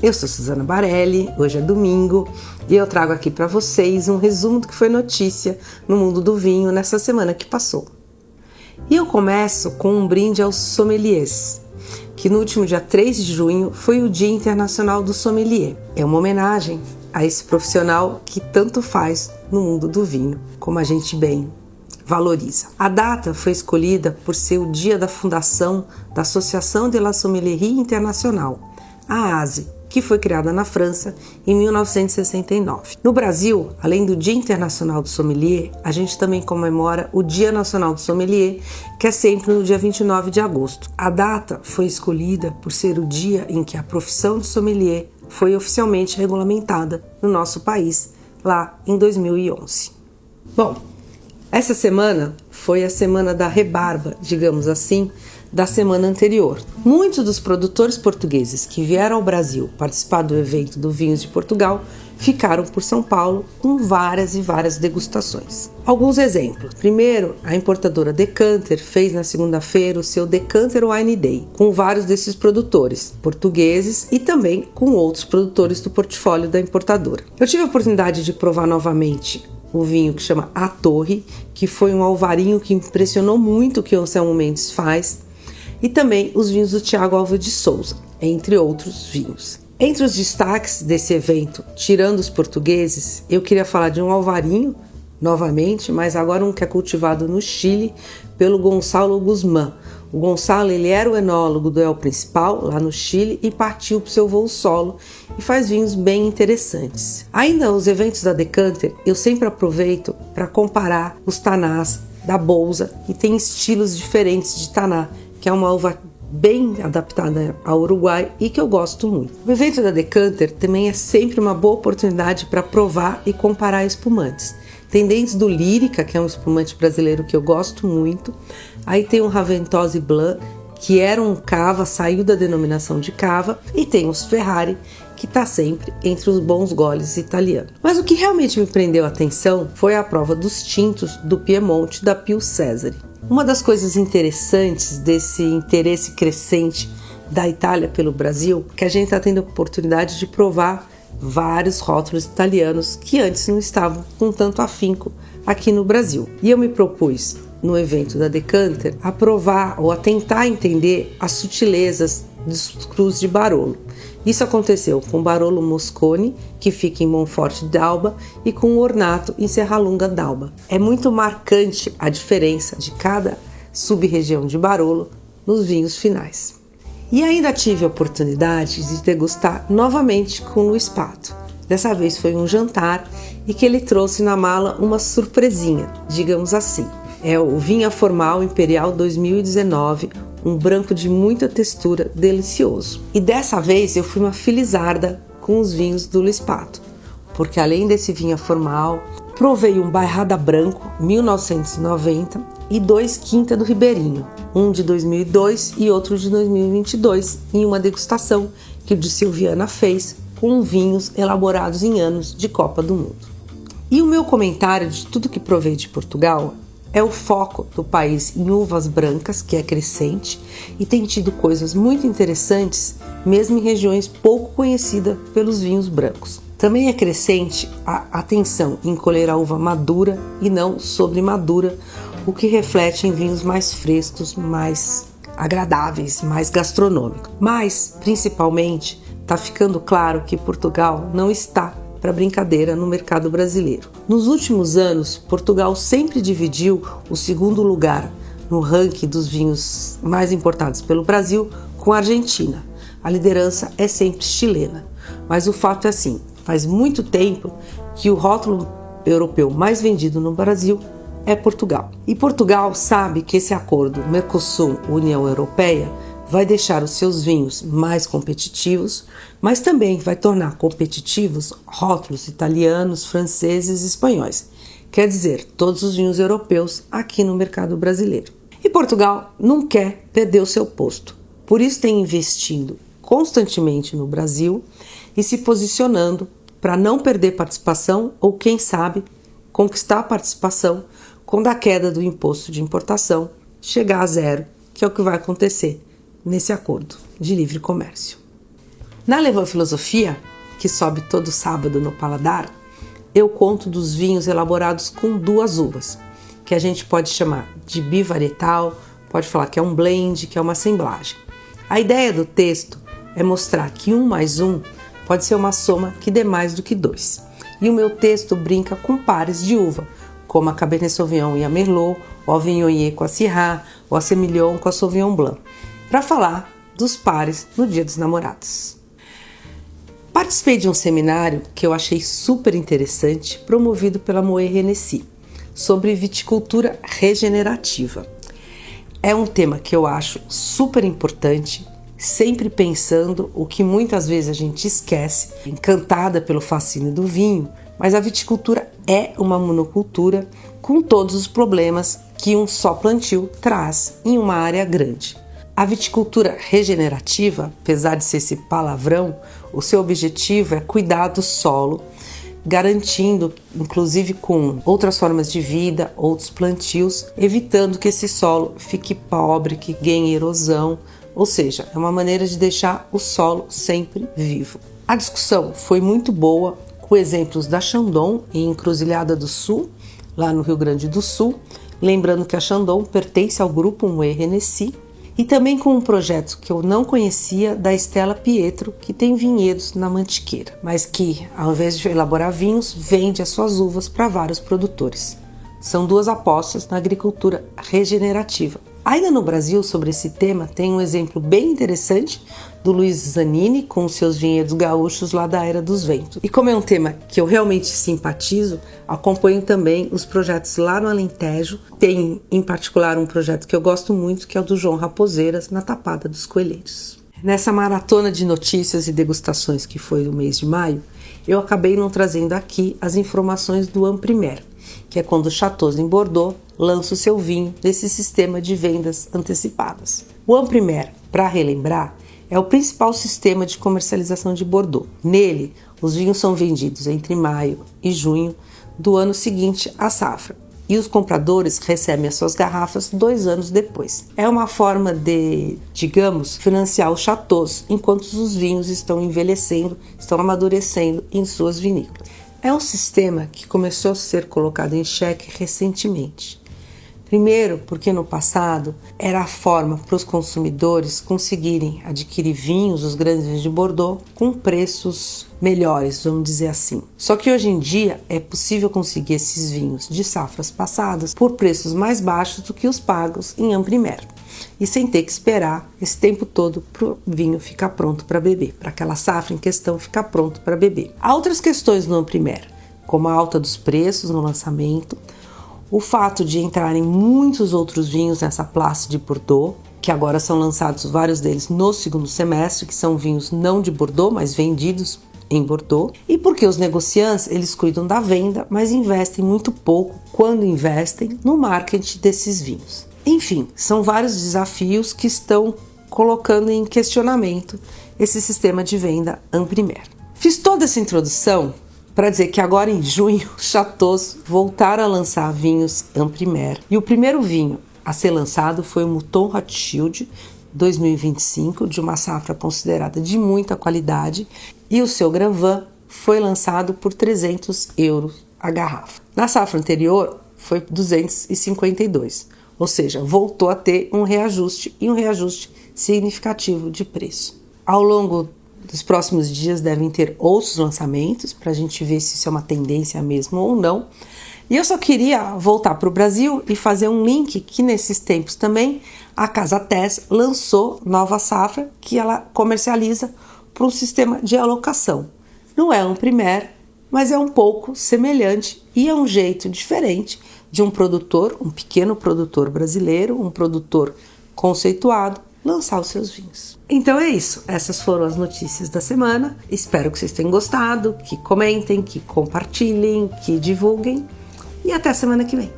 Eu sou Suzana Barelli, hoje é domingo e eu trago aqui para vocês um resumo do que foi notícia no mundo do vinho nessa semana que passou. E eu começo com um brinde aos sommeliers, que no último dia 3 de junho foi o Dia Internacional do Sommelier. É uma homenagem a esse profissional que tanto faz no mundo do vinho, como a gente bem valoriza. A data foi escolhida por ser o dia da fundação da Associação de la Sommellerie Internationale, a ASI, que foi criada na França em 1969. No Brasil, além do Dia Internacional do Sommelier, a gente também comemora o Dia Nacional do Sommelier, que é sempre no dia 29 de agosto. A data foi escolhida por ser o dia em que a profissão de sommelier foi oficialmente regulamentada no nosso país, lá em 2011. Bom, essa semana foi a semana da rebarba, digamos assim, da semana anterior. Muitos dos produtores portugueses que vieram ao Brasil participar do evento do Vinhos de Portugal ficaram por São Paulo com várias e várias degustações. Alguns exemplos. Primeiro, a importadora Decanter fez na segunda-feira o seu Decanter Wine Day, com vários desses produtores portugueses e também com outros produtores do portfólio da importadora. Eu tive a oportunidade de provar novamente o vinho que chama A Torre, que foi um alvarinho que impressionou muito o que o Anselmo Mendes faz, e também os vinhos do Thiago Alves de Souza, entre outros vinhos. Entre os destaques desse evento, tirando os portugueses, eu queria falar de um alvarinho, novamente, mas agora um que é cultivado no Chile pelo Gonçalo Guzmán. O Gonçalo, ele era o enólogo do El Principal, lá no Chile, e partiu para o seu voo solo e faz vinhos bem interessantes. Ainda os eventos da Decanter, eu sempre aproveito para comparar os tanás da Bolsa, e tem estilos diferentes de taná, que é uma uva bem adaptada ao Uruguai e que eu gosto muito. O evento da Decanter também é sempre uma boa oportunidade para provar e comparar espumantes. Tem dentro do Lírica, que é um espumante brasileiro que eu gosto muito. Aí tem o Raventose Blanc, que era um cava, saiu da denominação de cava. E tem os Ferrari, que está sempre entre os bons goles italianos. Mas o que realmente me prendeu a atenção foi a prova dos tintos do Piemonte da Pio Cesare. Uma das coisas interessantes desse interesse crescente da Itália pelo Brasil é que a gente está tendo a oportunidade de provar vários rótulos italianos que antes não estavam com tanto afinco aqui no Brasil. E eu me propus, no evento da Decanter, a provar ou a tentar entender as sutilezas dos crus de Barolo. Isso aconteceu com o Barolo Moscone, que fica em Monforte d'Alba, e com o Ornato em Serralunga d'Alba. É muito marcante a diferença de cada sub-região de Barolo nos vinhos finais. E ainda tive a oportunidade de degustar novamente com o Luiz Pato. Dessa vez foi um jantar e que ele trouxe na mala uma surpresinha, digamos assim. É o Vinha Formal Imperial 2019, um branco de muita textura, delicioso. E dessa vez eu fui uma felizarda com os vinhos do Luiz Pato, porque além desse Vinha Formal, provei um Bairrada Branco 1990 e 2 Quinta do Ribeirinho, um de 2002 e outro de 2022, em uma degustação que o de Silviana fez com vinhos elaborados em anos de Copa do Mundo. E o meu comentário de tudo que provei de Portugal é o foco do país em uvas brancas, que é crescente, e tem tido coisas muito interessantes, mesmo em regiões pouco conhecidas pelos vinhos brancos. Também é crescente a atenção em colher a uva madura e não sobremadura, o que reflete em vinhos mais frescos, mais agradáveis, mais gastronômicos. Mas, principalmente, está ficando claro que Portugal não está para brincadeira no mercado brasileiro. Nos últimos anos, Portugal sempre dividiu o segundo lugar no ranking dos vinhos mais importados pelo Brasil com a Argentina. A liderança é sempre chilena, mas o fato é assim, faz muito tempo que o rótulo europeu mais vendido no Brasil é Portugal. E Portugal sabe que esse acordo Mercosul-União Europeia vai deixar os seus vinhos mais competitivos, mas também vai tornar competitivos rótulos italianos, franceses e espanhóis. Quer dizer, todos os vinhos europeus aqui no mercado brasileiro. E Portugal não quer perder o seu posto. Por isso tem investindo constantemente no Brasil e se posicionando para não perder participação ou, quem sabe, conquistar a participação quando a queda do imposto de importação chegar a zero, que é o que vai acontecer nesse acordo de livre comércio. Na Levant Filosofia, que sobe todo sábado no Paladar, eu conto dos vinhos elaborados com 2 uvas, que a gente pode chamar de bivarietal, pode falar que é um blend, que é uma assemblagem. A ideia do texto é mostrar que 1 mais 1 pode ser uma soma que dê mais do que 2. E o meu texto brinca com pares de uva, como a Cabernet Sauvignon e a Merlot, ou a Viognier com a Syrah, ou a Semillon com a Sauvignon Blanc, para falar dos pares no Dia dos Namorados. Participei de um seminário que eu achei super interessante, promovido pela Moët Hennessy, sobre viticultura regenerativa. É um tema que eu acho super importante, sempre pensando o que muitas vezes a gente esquece, encantada pelo fascínio do vinho, mas a viticultura é uma monocultura com todos os problemas que um só plantio traz em uma área grande. A viticultura regenerativa, apesar de ser esse palavrão, o seu objetivo é cuidar do solo, garantindo, inclusive com outras formas de vida, outros plantios, evitando que esse solo fique pobre, que ganhe erosão, ou seja, é uma maneira de deixar o solo sempre vivo. A discussão foi muito boa, com exemplos da Chandon em Encruzilhada do Sul, lá no Rio Grande do Sul, lembrando que a Chandon pertence ao grupo Moët Hennessy, e também com um projeto que eu não conhecia da Stella Pietro, que tem vinhedos na Mantiqueira, mas que, ao invés de elaborar vinhos, vende as suas uvas para vários produtores. São 2 apostas na agricultura regenerativa. Ainda no Brasil, sobre esse tema, tem um exemplo bem interessante do Luiz Zanini com os seus vinhedos gaúchos lá da Era dos Ventos. E como é um tema que eu realmente simpatizo, acompanho também os projetos lá no Alentejo. Tem, em particular, um projeto que eu gosto muito, que é o do João Raposeiras, na Tapada dos Coelheiros. Nessa maratona de notícias e degustações que foi o mês de maio, eu acabei não trazendo aqui as informações do Amprimer, que é quando o Chateaux em Bordeaux lança o seu vinho nesse sistema de vendas antecipadas. O Amprimer, para relembrar, é o principal sistema de comercialização de Bordeaux. Nele, os vinhos são vendidos entre maio e junho do ano seguinte à safra, e os compradores recebem as suas garrafas 2 anos depois. É uma forma de, digamos, financiar os chateaus enquanto os vinhos estão envelhecendo, estão amadurecendo em suas vinícolas. É um sistema que começou a ser colocado em xeque recentemente. Primeiro, porque no passado era a forma para os consumidores conseguirem adquirir vinhos, os grandes vinhos de Bordeaux, com preços melhores, vamos dizer assim. Só que hoje em dia é possível conseguir esses vinhos de safras passadas por preços mais baixos do que os pagos em Amprimer, e sem ter que esperar esse tempo todo para o vinho ficar pronto para beber, para aquela safra em questão ficar pronto para beber. Há outras questões no Amprimer, como a alta dos preços no lançamento, o fato de entrarem muitos outros vinhos nessa Place de Bordeaux, que agora são lançados vários deles no segundo semestre, que são vinhos não de Bordeaux, mas vendidos em Bordeaux, e porque os negociantes eles cuidam da venda, mas investem muito pouco, quando investem, no marketing desses vinhos. Enfim, são vários desafios que estão colocando em questionamento esse sistema de venda Amprimer. Fiz toda essa introdução para dizer que agora em junho os chateaus voltaram a lançar vinhos Amprimer, e o primeiro vinho a ser lançado foi o Mouton Rothschild 2025, de uma safra considerada de muita qualidade, e o seu Grand Vin foi lançado por 300 € a garrafa. Na safra anterior foi 252, ou seja, voltou a ter um reajuste, e um reajuste significativo de preço. Ao longo dos próximos dias devem ter outros lançamentos para a gente ver se isso é uma tendência mesmo ou não. E eu só queria voltar para o Brasil e fazer um link que nesses tempos também a Casa Tess lançou nova safra que ela comercializa para um sistema de alocação. Não é um Amprimer, mas é um pouco semelhante e é um jeito diferente de um produtor, um pequeno produtor brasileiro, um produtor conceituado, lançar os seus vinhos. Então é isso, essas foram as notícias da semana. Espero que vocês tenham gostado, que comentem, que compartilhem, que divulguem, e até a semana que vem.